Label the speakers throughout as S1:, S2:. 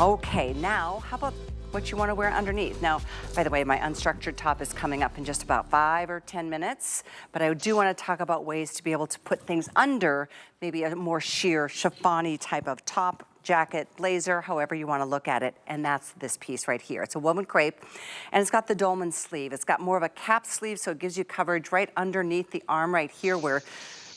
S1: Okay, now how about what you want to wear underneath? Now, by the way, my unstructured top is coming up in just about 5 or 10 minutes, but I do want to talk about ways to be able to put things under, maybe a more sheer chiffon-y type of top, jacket, blazer, however you want to look at it, and that's this piece right here. It's a woven crepe, and it's got the dolman sleeve. It's got more of a cap sleeve, so it gives you coverage right underneath the arm right here where,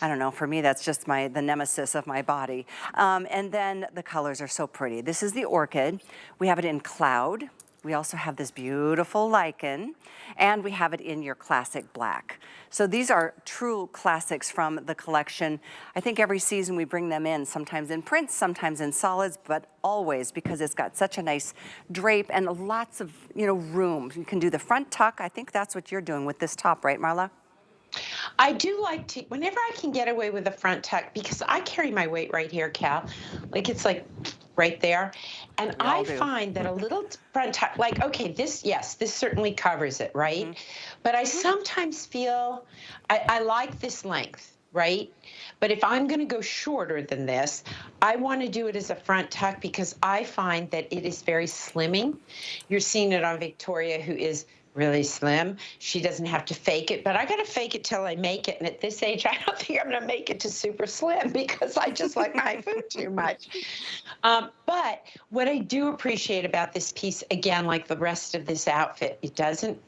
S1: I don't know, for me, that's just the nemesis of my body. And then the colors are so pretty. This is the orchid. We have it in cloud. We also have this beautiful lichen, and we have it in your classic black. So these are true classics from the collection. I think every season we bring them in, sometimes in prints, sometimes in solids, but always because it's got such a nice drape and lots of, room. You can do the front tuck. I think that's what you're doing with this top, right, Marla?
S2: I do like to, whenever I can get away with a front tuck, because I carry my weight right here, Cal. Like it's like right there. And I find that a little front tuck, like, okay, this certainly covers it, right? But I sometimes feel, I like this length, right? But if I'm going to go shorter than this, I want to do it as a front tuck because I find that it is very slimming. You're seeing it on Victoria, who is really slim. She doesn't have to fake it, but I got to fake it till I make it. And at this age, I don't think I'm going to make it to super slim because I just like my food too much. But what I do appreciate about this piece, again, like the rest of this outfit,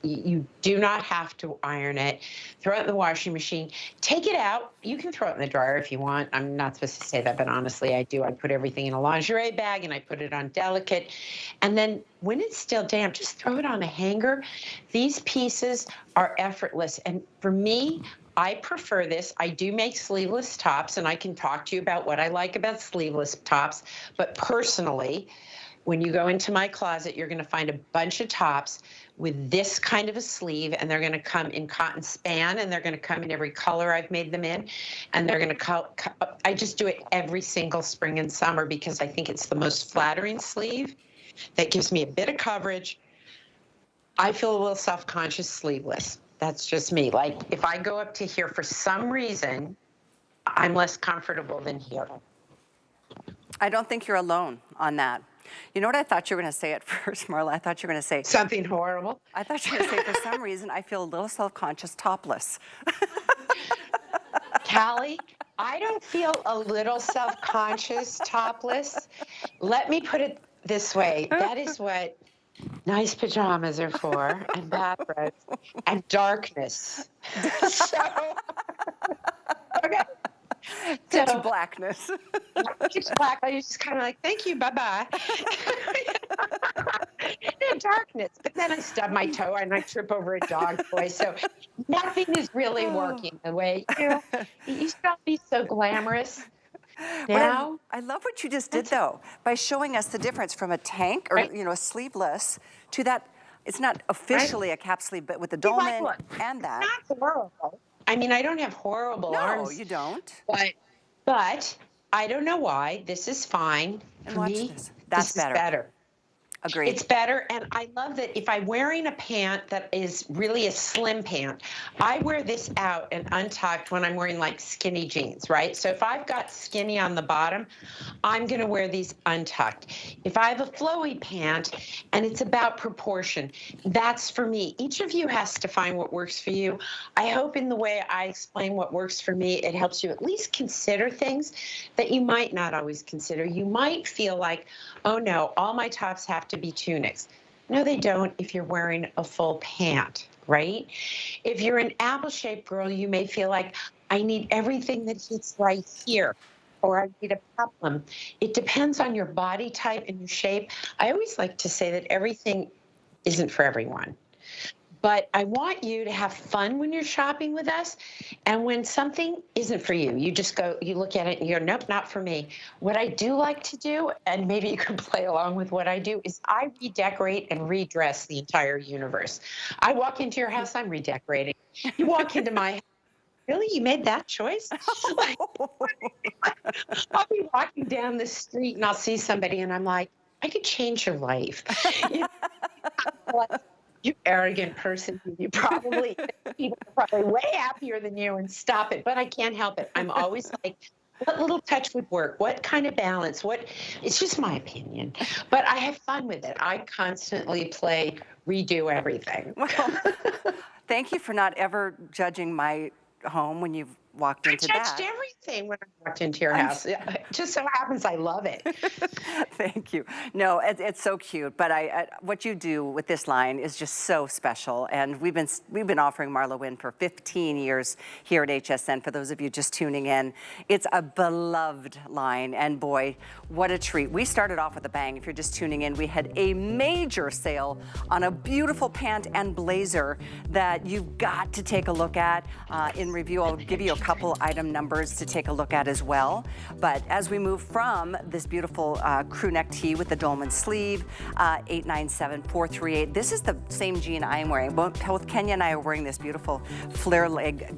S2: you do not have to iron it. Throw it in the washing machine. Take it out. You can throw it in the dryer if you want. I'm not supposed to say that, but honestly, I do. I put everything in a lingerie bag and I put it on delicate. And then when it's still damp, just throw it on a hanger. These pieces are effortless. And for me, I prefer this. I do make sleeveless tops, and I can talk to you about what I like about sleeveless tops. But personally, when you go into my closet, you're going to find a bunch of tops with this kind of a sleeve, and they're going to come in cotton span, and they're going to come in every color I've made them in. And they're going to I just do it every single spring and summer because I think it's the most flattering sleeve that gives me a bit of coverage. I feel a little self-conscious sleeveless. That's just me. Like if I go up to here for some reason, I'm less comfortable than here.
S1: I don't think you're alone on that. You know what I thought you were going to say at first, Marla? I thought you were going to say
S2: something horrible.
S1: I thought you were going to say, for some reason, I feel a little self-conscious topless.
S2: Callie, I don't feel a little self-conscious topless. Let me put it this way. That is what nice pajamas are for, and bathrobes, and darkness. So, okay.
S1: Pitch blackness.
S2: Pitch black. I just kind of like, thank you, bye-bye. And darkness. But then I stub my toe and I trip over a dog toy. So nothing is really working the way you used to be so glamorous. Now,
S1: I love what you just did, though, by showing us the difference from a tank or, a sleeveless to that. It's not officially a cap sleeve, but with the dolman and that.
S2: It's not horrible. I mean, I don't have horrible arms.
S1: No, you don't.
S2: But I don't know why. This is fine.
S1: And
S2: for
S1: watch
S2: me,
S1: this. That's
S2: this is better.
S1: Agreed.
S2: It's better, and I love that if I'm wearing a pant that is really a slim pant, I wear this out and untucked when I'm wearing like skinny jeans, right? So if I've got skinny on the bottom, I'm going to wear these untucked. If I have a flowy pant and it's about proportion, that's for me. Each of you has to find what works for you. I hope in the way I explain what works for me, it helps you at least consider things that you might not always consider. You might feel like, oh no, all my tops have to be tunics. No, they don't if you're wearing a full pant, right? If you're an apple-shaped girl, you may feel like, I need everything that hits right here, or I need a peplum. It depends on your body type and your shape. I always like to say that everything isn't for everyone. But I want you to have fun when you're shopping with us. And when something isn't for you, you just go, you look at it and you go, nope, not for me. What I do like to do, and maybe you can play along with what I do, is I redecorate and redress the entire universe. I walk into your house, I'm redecorating. You walk into my house, really? You made that choice? Like, I'll be walking down the street and I'll see somebody and I'm like, I could change your life. You arrogant person, you probably, people are probably way happier than you, and stop it. But I can't help it. I'm always like, what little touch would work, what kind of balance, it's just my opinion. But I have fun with it. I constantly play redo everything.
S1: Well, thank you for not ever judging my home when you've walked into
S2: I judged
S1: that.
S2: everything when I walked into your house. It just so happens I love it.
S1: Thank you. No, it's so cute. But what you do with this line is just so special. And we've been offering Marla Wynne for 15 years here at HSN. For those of you just tuning in, it's a beloved line. And boy, what a treat. We started off with a bang. If you're just tuning in, we had a major sale on a beautiful pant and blazer that you've got to take a look at. In review, I'll give you a couple item numbers to take a look at as well. But as we move from this beautiful crew neck tee with the dolman sleeve, 897-438. This is the same jean I am wearing. Both Kenya and I are wearing this beautiful flare leg